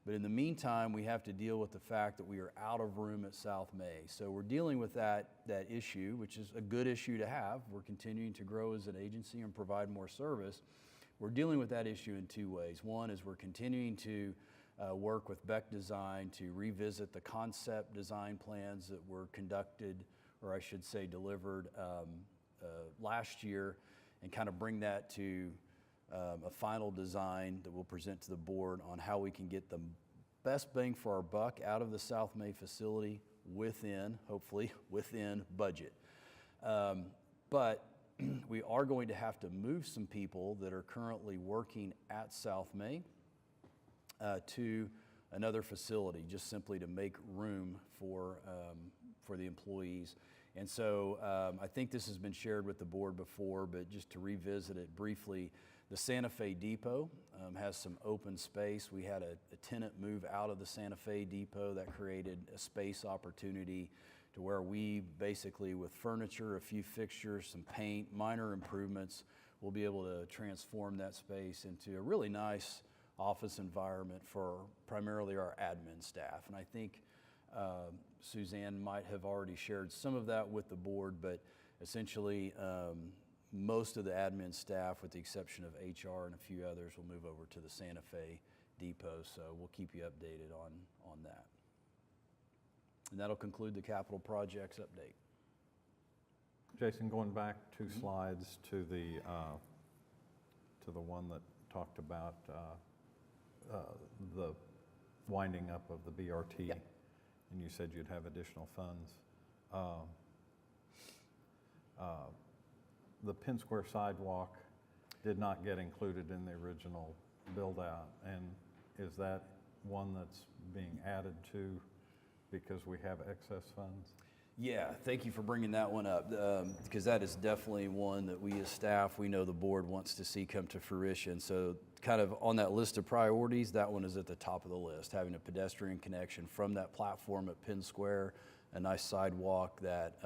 But in the meantime, we have to deal with the fact that we are out of room at South May. So we're dealing with that issue, which is a good issue to have. We're continuing to grow as an agency and provide more service. We're dealing with that issue in two ways. One is we're continuing to work with Beck Design to revisit the concept design plans that were conducted, or I should say delivered last year, and kind of bring that to a final design that we'll present to the board on how we can get the best bang for our buck out of the South May facility hopefully within budget. But we are going to have to move some people that are currently working at South May to another facility, just simply to make room for the employees. And so I think this has been shared with the board before, but just to revisit it briefly, the Santa Fe Depot has some open space. We had a tenant move out of the Santa Fe Depot that created a space opportunity to where we basically, with furniture, a few fixtures, some paint, minor improvements, we'll be able to transform that space into a really nice office environment for primarily our admin staff. And I think Suzanne might have already shared some of that with the board, but essentially most of the admin staff, with the exception of HR and a few others, will move over to the Santa Fe Depot. So we'll keep you updated on that. And that'll conclude the capital projects update. Jason, going back 2 slides to the one that talked about the winding up of the BRT, Yep. and you said you'd have additional funds. The Penn Square sidewalk did not get included in the original build-out, and is that one that's being added to because we have excess funds? Yeah, thank you for bringing that one up, because that is definitely one that we as staff, we know the board wants to see come to fruition. So kind of on that list of priorities, that one is at the top of the list, having a pedestrian connection from that platform at Penn Square, a nice sidewalk that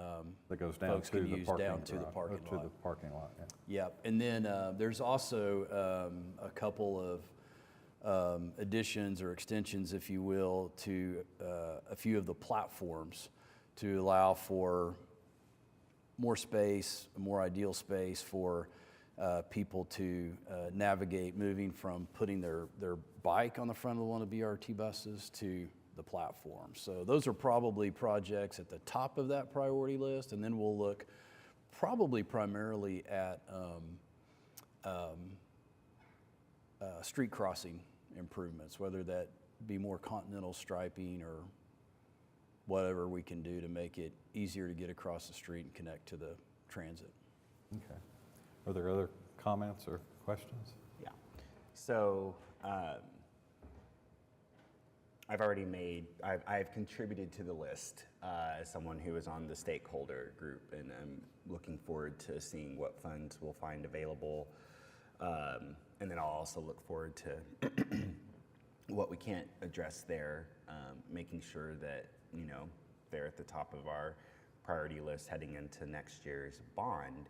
That goes down folks to can the use parking down to the garage, parking to lot. the parking lot, yeah. Yep, and then there's also a couple of additions or extensions, if you will, to a few of the platforms to allow for more space, a more ideal space for people to navigate, moving from putting their bike on the front of one of the BRT buses to the platform. So those are probably projects at the top of that priority list, and then we'll look probably primarily at street crossing improvements, whether that be more continental striping or whatever we can do to make it easier to get across the street and connect to the transit. Okay. Are there other comments or Questions? Yeah. So I've contributed to the list as someone who is on the stakeholder group, and I'm looking forward to seeing what funds we'll find available. And then I'll also look forward to what we can't address there, making sure that, you know, they're at the top of our priority list heading into next year's bond.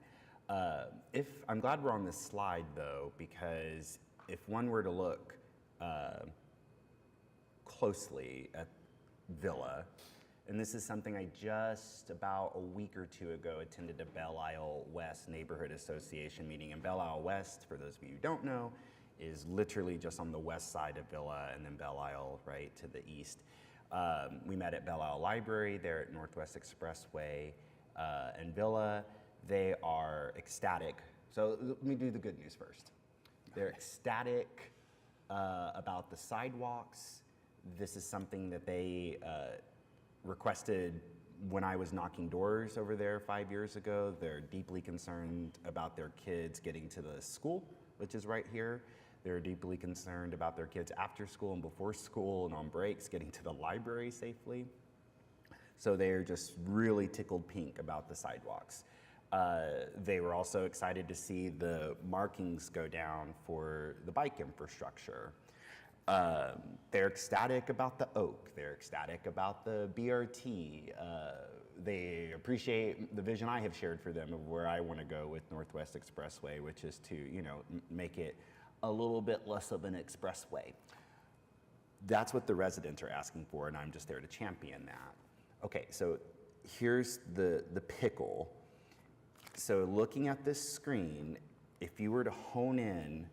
I'm glad we're on this slide though, because if one were to look closely at Villa, and this is something I just about a week or two ago attended a Belle Isle West Neighborhood Association meeting. And Belle Isle West, for those of you who don't know, is literally just on the west side of Villa, and then Belle Isle right to the east. We met at Belle Isle Library there at Northwest Expressway and Villa. They are ecstatic. So let me do the good news first. They're ecstatic about the sidewalks. This is something that they requested when I was knocking doors over there 5 years ago. They're deeply concerned about their kids getting to the school, which is right here. They're deeply concerned about their kids after school and before school and on breaks getting to the library safely. So they're just really tickled pink about the sidewalks. They were also excited to see the markings go down for the bike infrastructure. They're ecstatic about the Oak. They're ecstatic about the BRT. They appreciate the vision I have shared for them of where I want to go with Northwest Expressway, which is to, you know, make it a little bit less of an expressway. That's what the residents are asking for, and I'm just there to champion that. Okay, so here's the pickle. So looking at this screen, if you were to hone in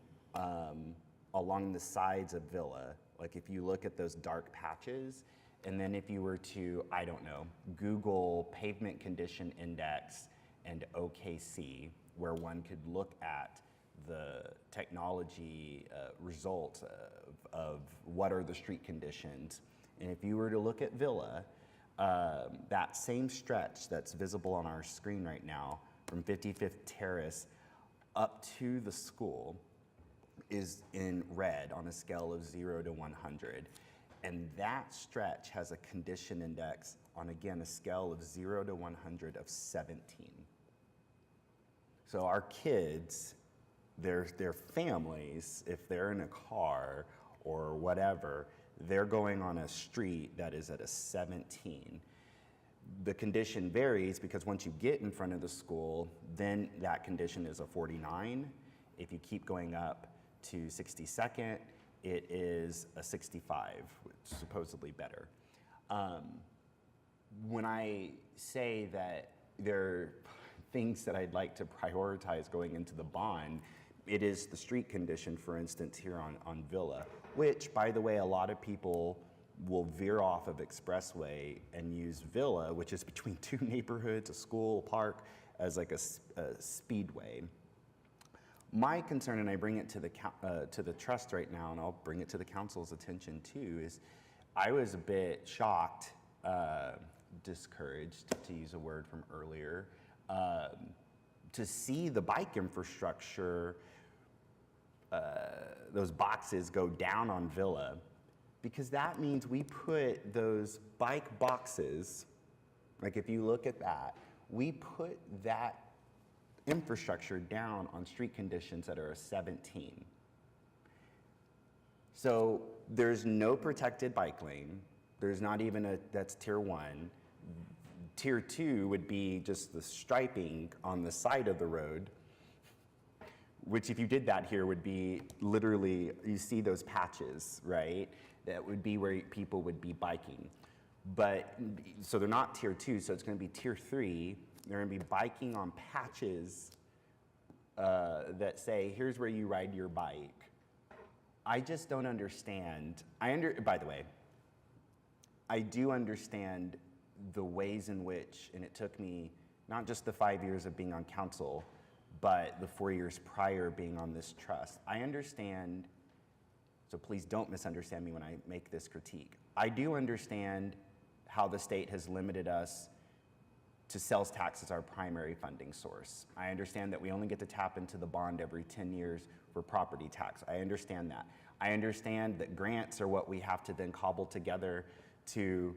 along the sides of Villa, like if you look at those dark patches, and then if you were to, I don't know, Google pavement condition index and OKC, where one could look at the technology results of what are the street conditions. And if you were to look at Villa, that same stretch that's visible on our screen right now, from 55th Terrace up to the school, is in red on a scale of 0 to 100. And that stretch has a condition index on, again, a scale of 0 to 100 of 17. So our kids, their families, if they're in a car or whatever, they're going on a street that is at a 17. The condition varies because once you get in front of the school, then that condition is a 49. If you keep going up to 62nd, it is a 65, which is supposedly better. When I say that there are things that I'd like to prioritize going into the bond, it is the street condition, for instance, here on Villa, which, by the way, a lot of people will veer off of Expressway and use Villa, which is between two neighborhoods, a school, a park, as like a speedway. My concern, and I bring it to the trust right now, and I'll bring it to the council's attention too, is I was a bit shocked, discouraged, to use a word from earlier, to see the bike infrastructure, those boxes go down on Villa, because that means we put those bike boxes, like if you look at that, we put that infrastructure down on street conditions that are a 17. So there's no protected bike lane. There's not even that's tier 1. Tier 2 would be just the striping on the side of the road, which if you did that here would be literally, you see those patches, right? That would be where people would be biking. But, so they're not tier 2, so it's gonna be tier 3. They're gonna be biking on patches that say, here's where you ride your bike. I just don't understand. By the way, I do understand the ways in which, and it took me not just the 5 years of being on council, but the 4 years prior being on this trust. I understand, so please don't misunderstand me when I make this critique. I do understand how the state has limited us to sales tax as our primary funding source. I understand that we only get to tap into the bond every 10 years for property tax. I understand that. I understand that grants are what we have to then cobble together to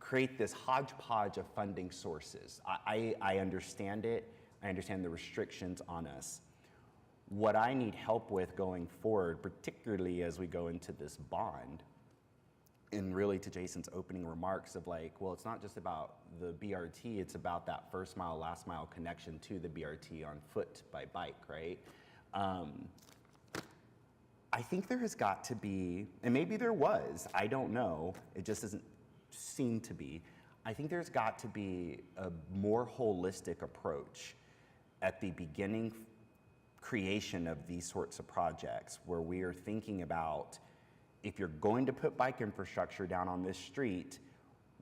create this hodgepodge of funding sources. I understand it. I understand the restrictions on us. What I need help with going forward, particularly as we go into this bond, and really to Jason's opening remarks of like, well, it's not just about the BRT, it's about that first mile, last mile connection to the BRT on foot, by bike, right? I think there has got to be, and maybe there was, I don't know, it just doesn't seem to be, I think there's got to be a more holistic approach at the beginning creation of these sorts of projects where we are thinking about, if you're going to put bike infrastructure down on this street,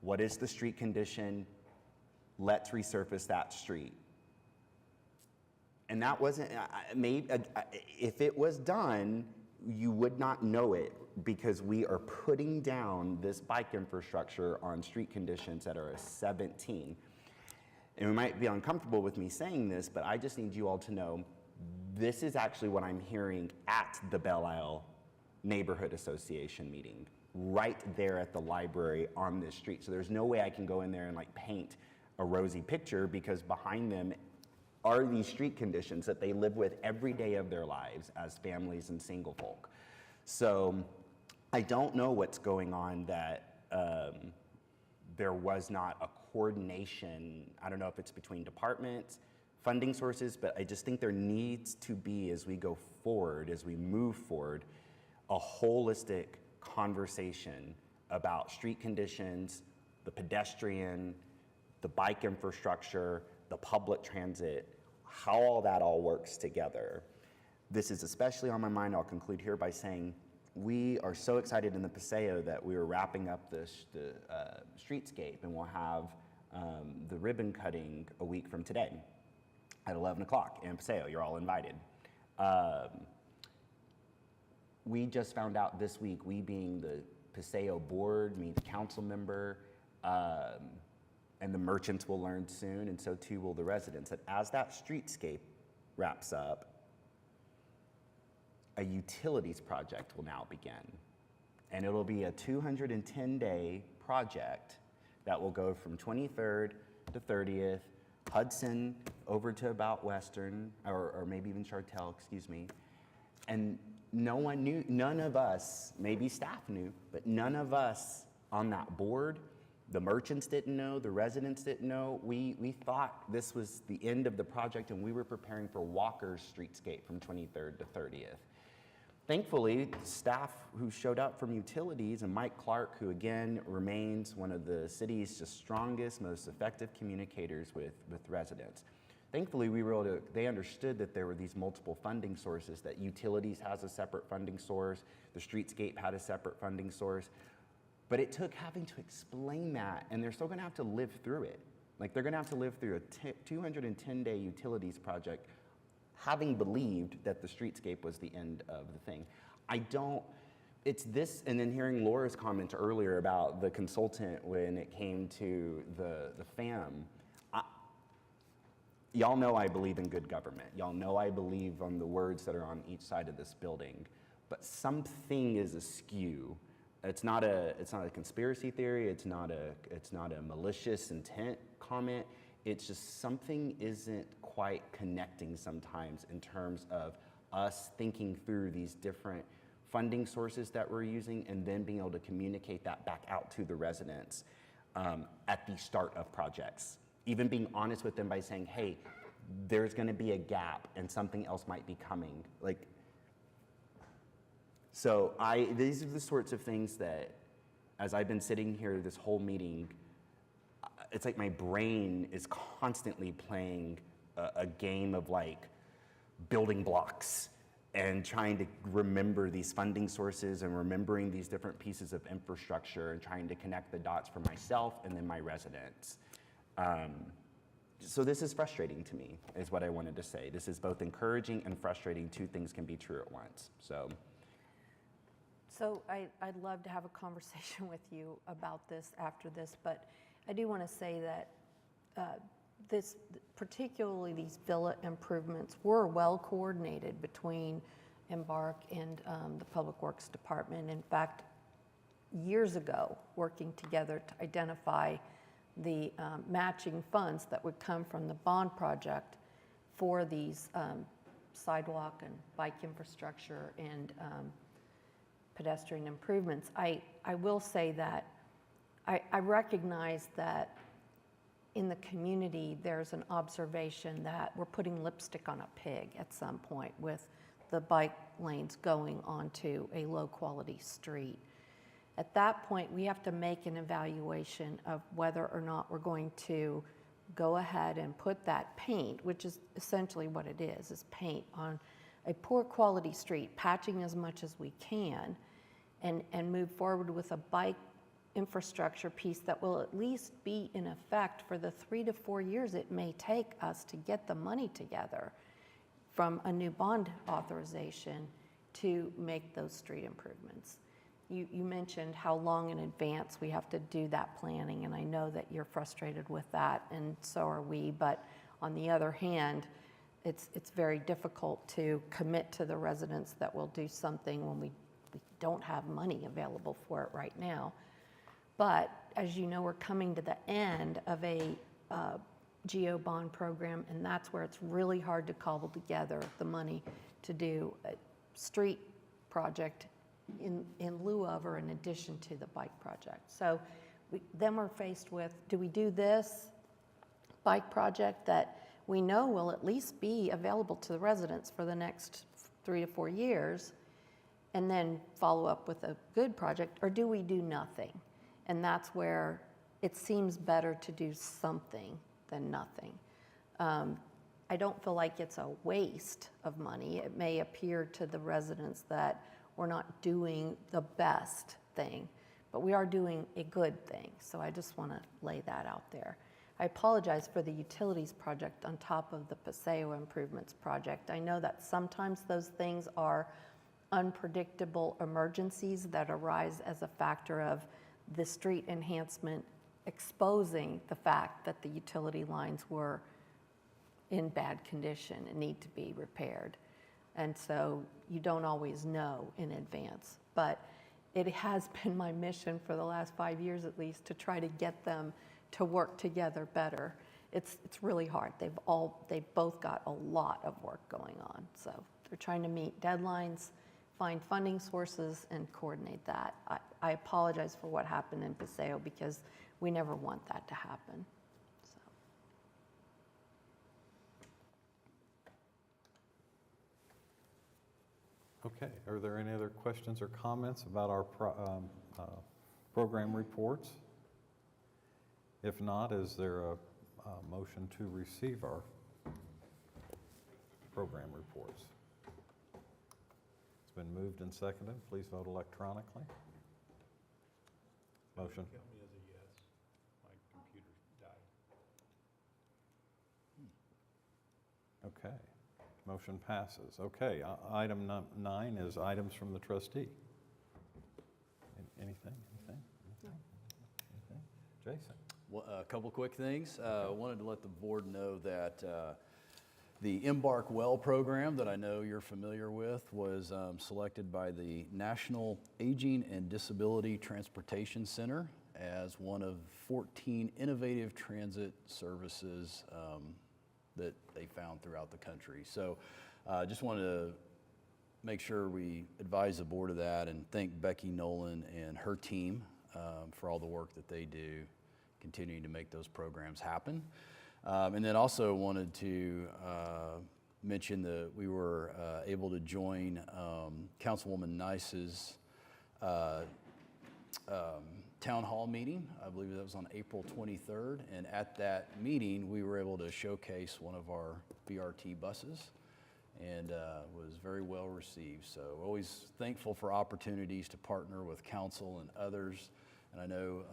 what is the street condition? Let's resurface that street. And that wasn't, if it was done, you would not know it because we are putting down this bike infrastructure on street conditions that are a 17. And we might be uncomfortable with me saying this, but I just need you all to know this is actually what I'm hearing at the Belle Isle Neighborhood Association meeting, right there at the library on this street. So there's no way I can go in there and like paint a rosy picture because behind them are these street conditions that they live with every day of their lives as families and single folk. So I don't know what's going on that there was not a coordination. I don't know if it's between departments, funding sources, but I just think there needs to be, as we go forward, as we move forward, a holistic conversation about street conditions, the pedestrian, the bike infrastructure, the public transit, how all that all works together. This is especially on my mind. I'll conclude here by saying we are so excited in the Paseo that we are wrapping up the streetscape, and we'll have the ribbon cutting a week from today at 11 o'clock in Paseo. You're all invited. We just found out this week, we being the Paseo board, me the council member, and the merchants will learn soon, and so too will the residents, that as that streetscape wraps up, a utilities project will now begin. And it'll be a 210-day project that will go from 23rd to 30th, Hudson over to about Western, or maybe even Chartel, excuse me. And no one knew, none of us, maybe staff knew, but none of us on that board, the merchants didn't know, the residents didn't know. We thought this was the end of the project and we were preparing for Walker's streetscape from 23rd to 30th. Thankfully, staff who showed up from utilities and Mike Clark, who again remains one of the city's just strongest, most effective communicators with residents. Thankfully, they understood that there were these multiple funding sources, that utilities has a separate funding source, the streetscape had a separate funding source, but it took having to explain that, and they're still gonna have to live through it. Like they're gonna have to live through a 210-day utilities project having believed that the streetscape was the end of the thing. It's this, and then hearing Laura's comment earlier about the consultant when it came to the FAM, y'all know I believe in good government. Y'all know I believe on the words that are on each side of this building, but something is askew. It's not a conspiracy theory, it's not a malicious intent comment. It's just something isn't quite connecting sometimes in terms of us thinking through these different funding sources that we're using and then being able to communicate that back out to the residents at the start of projects. Even being honest with them by saying, hey, there's gonna be a gap and something else might be coming. So these are the sorts of things that, as I've been sitting here this whole meeting, it's like my brain is constantly playing a game of like building blocks and trying to remember these funding sources and remembering these different pieces of infrastructure and trying to connect the dots for myself and then my residents. So this is frustrating to me, is what I wanted to say. This is both encouraging and frustrating. Two things can be true at once. So I'd love to have a conversation with you about this after this, but I do want to say that particularly these villa improvements, were well coordinated between Embark and the Public Works Department. In fact, years ago, working together to identify the matching funds that would come from the bond project for these sidewalk and bike infrastructure and pedestrian improvements. I will say that I recognize that in the community, there's an observation that we're putting lipstick on a pig at some point with the bike lanes going onto a low-quality street. At that point, we have to make an evaluation of whether or not we're going to go ahead and put that paint, which is essentially what it is paint on a poor quality street, patching as much as we can, and move forward with a bike infrastructure piece that will at least be in effect for the 3 to 4 years it may take us to get the money together from a new bond authorization to make those street improvements. You mentioned how long in advance we have to do that planning, and I know that you're frustrated with that, and so are we, but on the other hand, it's very difficult to commit to the residents that we'll do something when we don't have money available for it right now. But as you know, we're coming to the end of a GO bond program, and that's where it's really hard to cobble together the money to do a street project in lieu of or in addition to the bike project. So then we're faced with, do we do this bike project that we know will at least be available to the residents for the next 3 to 4 years, and then follow up with a good project, or do we do nothing? And that's where it seems better to do something than nothing. I don't feel like it's a waste of money. It may appear to the residents that we're not doing the best thing, but we are doing a good thing. So I just want to lay that out there. I apologize for the utilities project on top of the Paseo improvements project. I know that sometimes those things are unpredictable emergencies that arise as a factor of the street enhancement exposing the fact that the utility lines were in bad condition and need to be repaired. And so you don't always know in advance. But it has been my mission for the last 5 years at least to try to get them to work together better. It's really hard. They've both got a lot of work going on. So they're trying to meet deadlines, find funding sources, and coordinate that. I apologize for what happened in Paseo because we never want that to happen. So. Okay, are there any other questions or comments about our program reports? If not, is there a motion to receive our program reports? It's been moved and seconded. Please vote electronically. Motion. Count me as a yes. My computer died. Okay, motion passes. Okay, item 9 is items from the trustee. Anything? Jason? Well, a couple quick things. I wanted to let the board know that the Embark Well program that I know you're familiar with was selected by the National Aging and Disability Transportation Center as one of 14 innovative transit services that they found throughout the country. So just wanted to make sure we advise the board of that and thank Becky Nolan and her team for all the work that they do, continuing to make those programs happen. And then also wanted to mention that we were able to join Councilwoman Nice's town hall meeting. I believe that was on April 23rd. And at that meeting, we were able to showcase one of our BRT buses and was very well received. So always thankful for opportunities to partner with council and others. And I know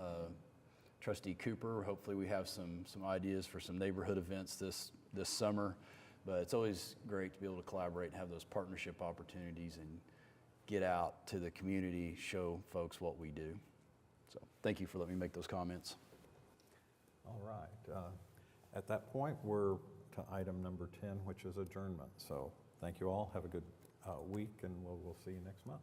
Trustee Cooper, hopefully we have some ideas for some neighborhood events this summer, but it's always great to be able to collaborate and have those partnership opportunities and get out to the community, show folks what we do. So thank you for letting me make those comments. All right. At that point, we're to item number 10, which is adjournment. So thank you all. Have a good week, and we'll see you next month.